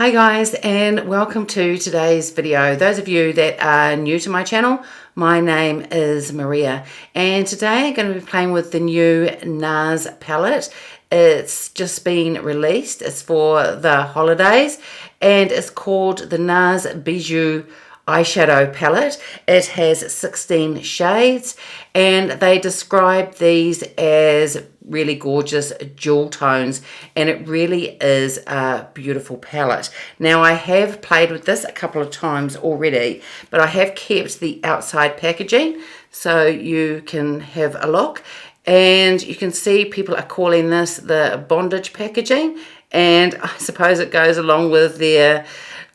Hi guys, and welcome to today's video. Those of you that are new to my channel, my name is Maria, and today I'm going to be playing with the new Nars palette. It's just been released. It's for the holidays and it's called the Nars Bijoux Eyeshadow palette. It has 16 shades and they describe these as really gorgeous jewel tones, and it really is a beautiful palette. Now I have played with this a couple of times already, but I have kept the outside packaging so you can have a look, and you can see people are calling this the bondage packaging, and I suppose it goes along with their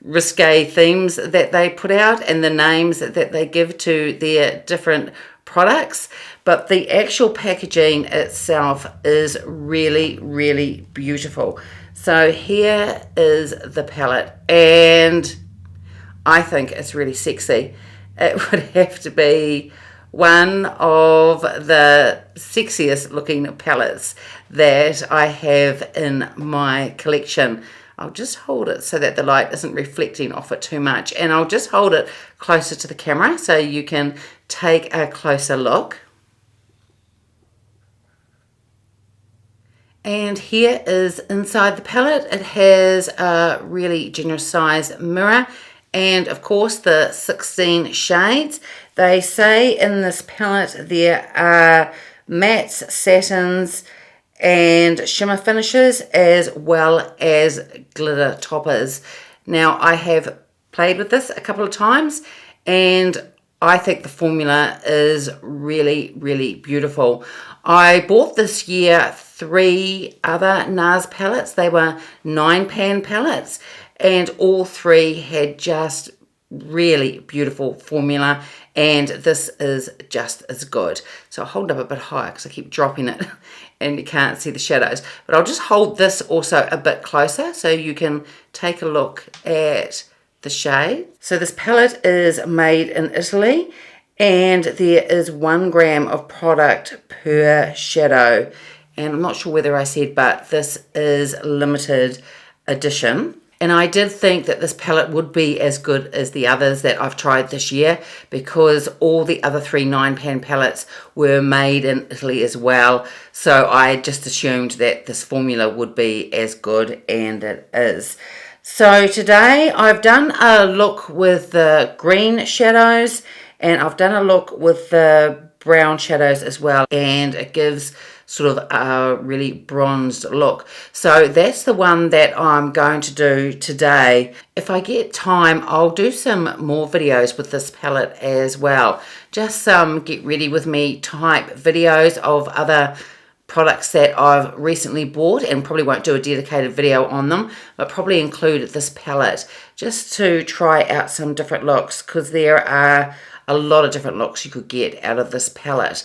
risque themes that they put out and the names that they give to their different products. But the actual packaging itself is really beautiful. So here is the palette, and I think it's really sexy. It would have to be one of the sexiest looking palettes that I have in my collection. I'll just hold it so that the light isn't reflecting off it too much, and I'll just hold it closer to the camera so you can take a closer look. And here is inside the palette. It has a really generous size mirror and of course the 16 shades. They say in this palette there are mattes, satins and shimmer finishes as well as glitter toppers. Now I have played with this a couple of times and I think the formula is really beautiful. I bought this year 3 other Nars palettes. They were 9-pan palettes and all 3 had just really beautiful formula, and this is just as good. So I'll hold it up a bit higher because I keep dropping it and you can't see the shadows, but I'll just hold this also a bit closer so you can take a look at the shade. So this palette is made in Italy and there is 1 gram of product per shadow, and I'm not sure whether I said, but this is limited edition. And I did think that this palette would be as good as the others that I've tried this year, because all the other 3 9-pan palettes were made in Italy as well. So I just assumed that this formula would be as good, and it is. So today I've done a look with the green shadows and I've done a look with the brown shadows as well, and it gives sort of a really bronzed look. So that's the one that I'm going to do today. If I get time, I'll do some more videos with this palette as well. Just some get ready with me type videos of other products that I've recently bought, and probably won't do a dedicated video on them, but probably include this palette just to try out some different looks, because there are a lot of different looks you could get out of this palette,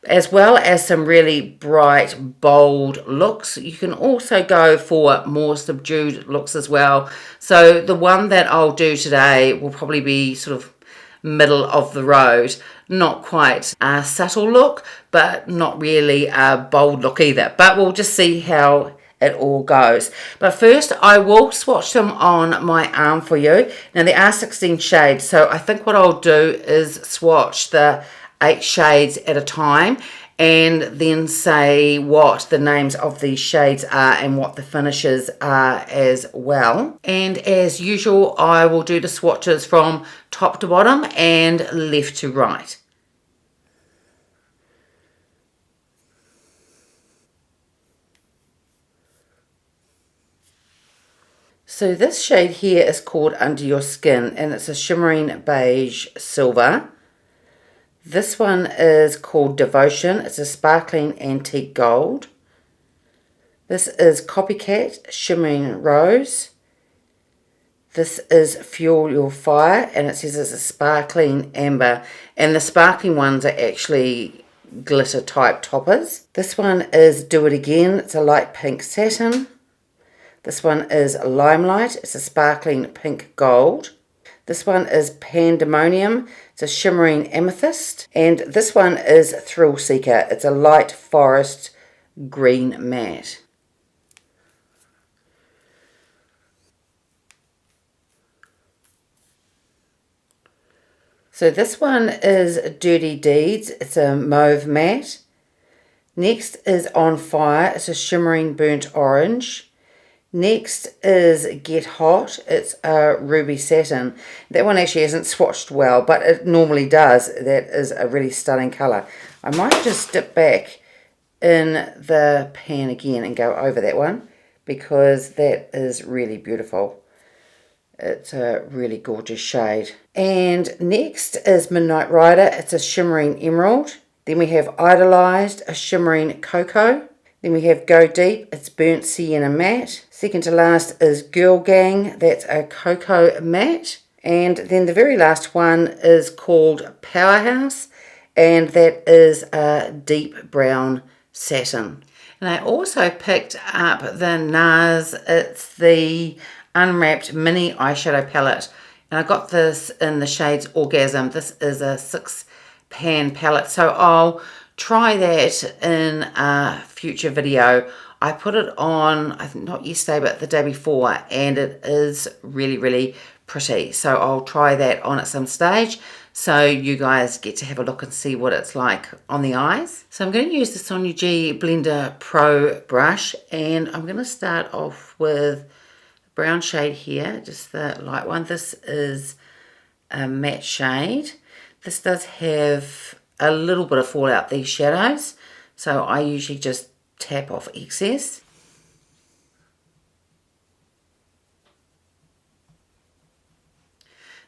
as well as some really bright, bold looks. You can also go for more subdued looks as well. So the one that I'll do today will probably be sort of middle of the road. Not quite a subtle look, but not really a bold look either. But we'll just see how it all goes. But first I will swatch them on my arm for you. Now there are 16 shades, so I think what I'll do is swatch the 8 shades at a time and then say what the names of these shades are and what the finishes are as well. And as usual, I will do the swatches from top to bottom and left to right. So this shade here is called Under Your Skin, and it's a shimmering beige silver. This one is called Devotion. It's a sparkling antique gold. This is Copycat Shimmering Rose. This is Fuel Your Fire, and it says it's a sparkling amber, and the sparkling ones are actually glitter type toppers. This one is Do It Again. It's a light pink satin. This one is Limelight. It's a sparkling pink gold. This one is Pandemonium. It's a shimmering amethyst. And this one is Thrill Seeker. It's a light forest green matte. So this one is Dirty Deeds. It's a mauve matte. Next is On Fire. It's a shimmering burnt orange. Next is Get Hot. It's a ruby satin. That one actually hasn't swatched well, but it normally does. That is a really stunning colour. I might just dip back in the pan again and go over that one, because that is really beautiful. It's a really gorgeous shade. And next is Midnight Rider. It's a shimmering emerald. Then we have Idolized, a shimmering cocoa. Then we have Go Deep, it's burnt sienna matte. Second to last is Girl Gang, that's a cocoa matte. And then the very last one is called Powerhouse, and that is a deep brown satin. And I also picked up the Nars, it's the Unwrapped Mini Eyeshadow Palette. And I got this in the shades Orgasm. This is a 6-pan palette, so I'll try that in a future video. I put it on, I think not yesterday, but the day before, and it is really, really pretty. So I'll try that on at some stage, so you guys get to have a look and see what it's like on the eyes. So I'm going to use the Sonia G Blender Pro brush, and I'm going to start off with the brown shade here, just the light one. This is a matte shade. This does have a little bit of fallout, these shadows, so I usually just tap off excess.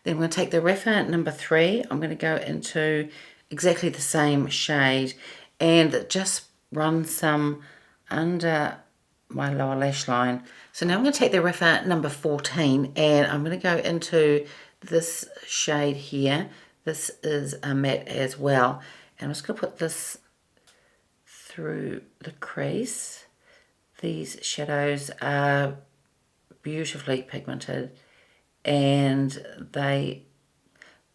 Then I'm going to take the Rephr number 3. I'm going to go into exactly the same shade and just run some under my lower lash line. So now I'm going to take the Rephr number 14 and I'm going to go into this shade here. This is a matte as well. And I'm just going to put this through the crease. These shadows are beautifully pigmented and they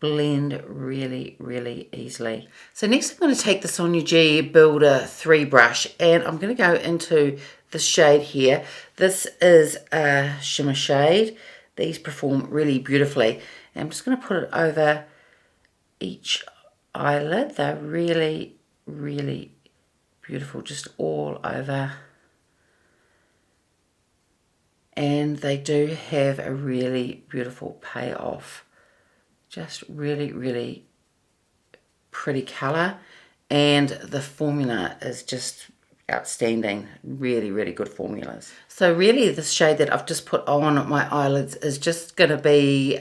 blend really, really easily. So next I'm going to take the Sonia G Builder 3 brush and I'm going to go into the shade here. This is a shimmer shade. These perform really beautifully. And I'm just going to put it over each eyelid. They're really, really beautiful, just all over. And they do have a really beautiful payoff. Just really, really pretty colour. And the formula is just outstanding. Really, really good formulas. So really this shade that I've just put on my eyelids is just going to be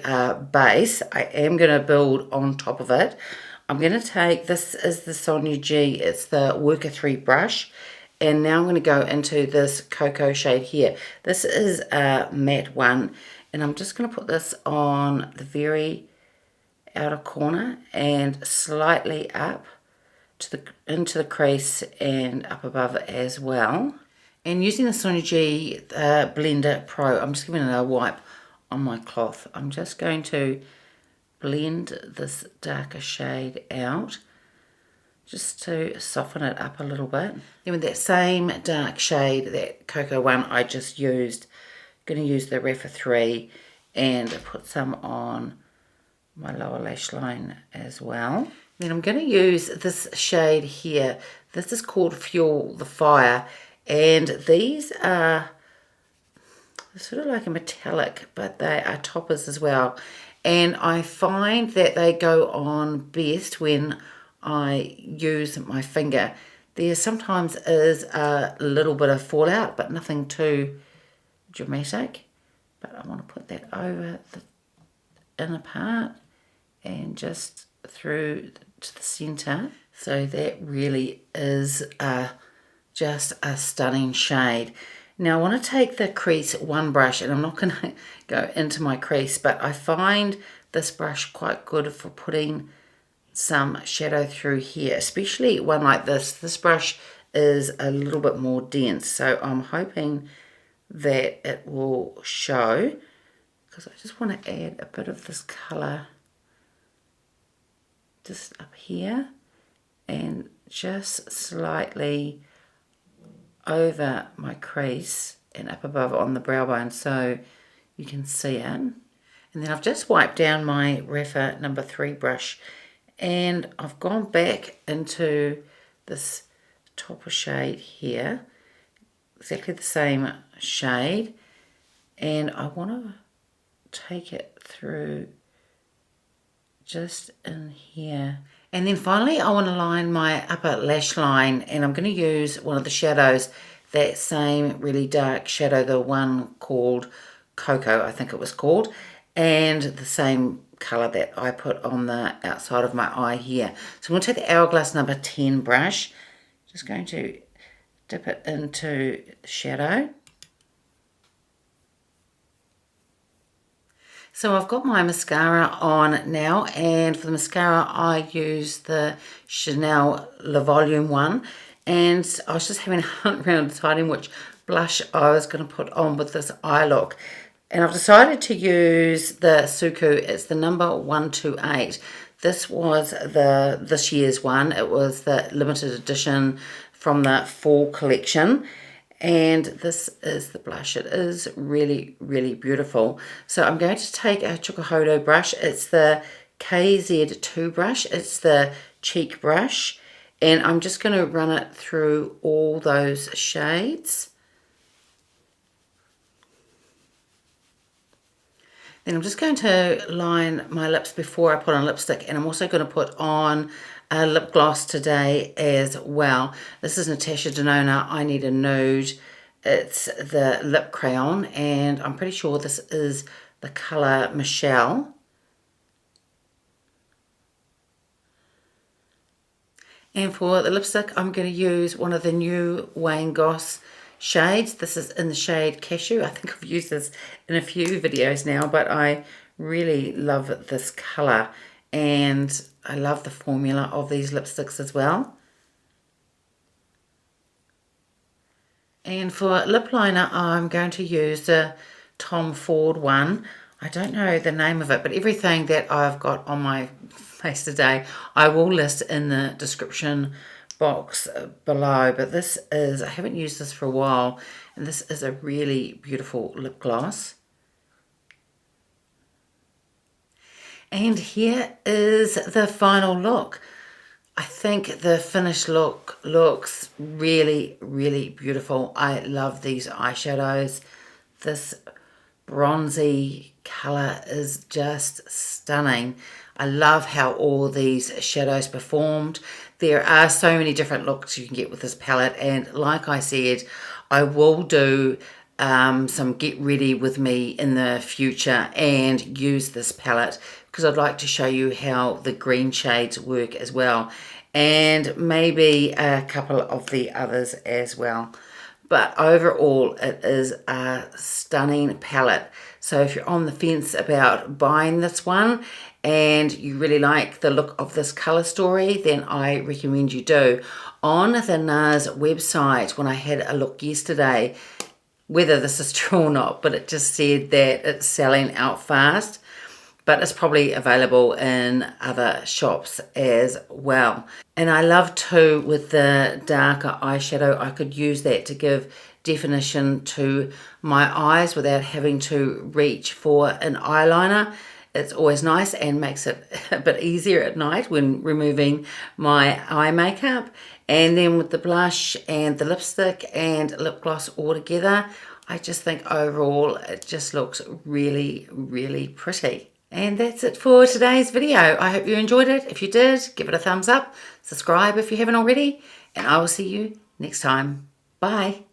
base. I am going to build on top of it. I'm going to take, this is the Sonia G, it's the Worker 3 brush. And now I'm going to go into this cocoa shade here. This is a matte one. And I'm just going to put this on the very outer corner and slightly up to the into the crease and up above it as well. And using the Sonia G Blender Pro, I'm just giving it a wipe on my cloth. I'm just going to blend this darker shade out just to soften it up a little bit. Then with that same dark shade, that cocoa one I just used, I'm going to use the Rephr 3 and put some on my lower lash line as well. Then I'm going to use this shade here. This is called Fuel the Fire, and these are sort of like a metallic, but they are toppers as well. And I find that they go on best when I use my finger. There sometimes is a little bit of fallout, but nothing too dramatic. But I want to put that over the inner part and just through to the center. So that really is just a stunning shade. Now I want to take the crease 1 brush, and I'm not going to go into my crease, but I find this brush quite good for putting some shadow through here, especially one like this. This brush is a little bit more dense, so I'm hoping that it will show, because I just want to add a bit of this colour just up here and just slightly over my crease and up above on the brow bone so you can see it. And then I've just wiped down my Rephr number 3 brush, and I've gone back into this topper shade here, exactly the same shade, and I want to take it through just in here. And then finally I want to line my upper lash line, and I'm going to use one of the shadows, that same really dark shadow, the one called Cocoa, I think it was called, and the same colour that I put on the outside of my eye here. So I'm going to take the Hourglass number 10 brush, just going to dip it into the shadow. So I've got my mascara on now, and for the mascara I use the Chanel Le Volume one, and I was just having a hunt around deciding which blush I was going to put on with this eye look. And I've decided to use the SUQQU, it's the number 128. This was this year's one. It was the limited edition from the fall collection. And this is the blush. It is really, really beautiful. So I'm going to take a SUQQU brush. It's the KZ2 brush. It's the cheek brush. And I'm just going to run it through all those shades. Then I'm just going to line my lips before I put on lipstick, and I'm also going to put on a lip gloss today as well. This is Natasha Denona, I Need a Nude. It's the lip crayon, and I'm pretty sure this is the colour Michelle. And for the lipstick, I'm going to use one of the new Wayne Goss shades. This is in the shade Cashew. I think I've used this in a few videos now, but I really love this colour, and I love the formula of these lipsticks as well. And for lip liner, I'm going to use the Tom Ford one. I don't know the name of it, but everything that I've got on my face today I will list in the description box below. But this is, I haven't used this for a while, and this is a really beautiful lip gloss. And here is the final look. I think the finished look looks really, really beautiful. I love these eyeshadows. This bronzy colour is just stunning. I love how all these shadows performed. There are so many different looks you can get with this palette, and like I said, I will do some get ready with me in the future and use this palette, because I'd like to show you how the green shades work as well, and maybe a couple of the others as well. But overall, it is a stunning palette. So if you're on the fence about buying this one and you really like the look of this color story, then I recommend you do. On the Nars website, when I had a look yesterday, whether this is true or not, but it just said that it's selling out fast, but it's probably available in other shops as well. And I love too, with the darker eyeshadow, I could use that to give definition to my eyes without having to reach for an eyeliner. It's always nice and makes it a bit easier at night when removing my eye makeup. And then with the blush and the lipstick and lip gloss all together, I just think overall it just looks really, really pretty. And that's it for today's video. I hope you enjoyed it. If you did, give it a thumbs up, subscribe if you haven't already, and I will see you next time. Bye.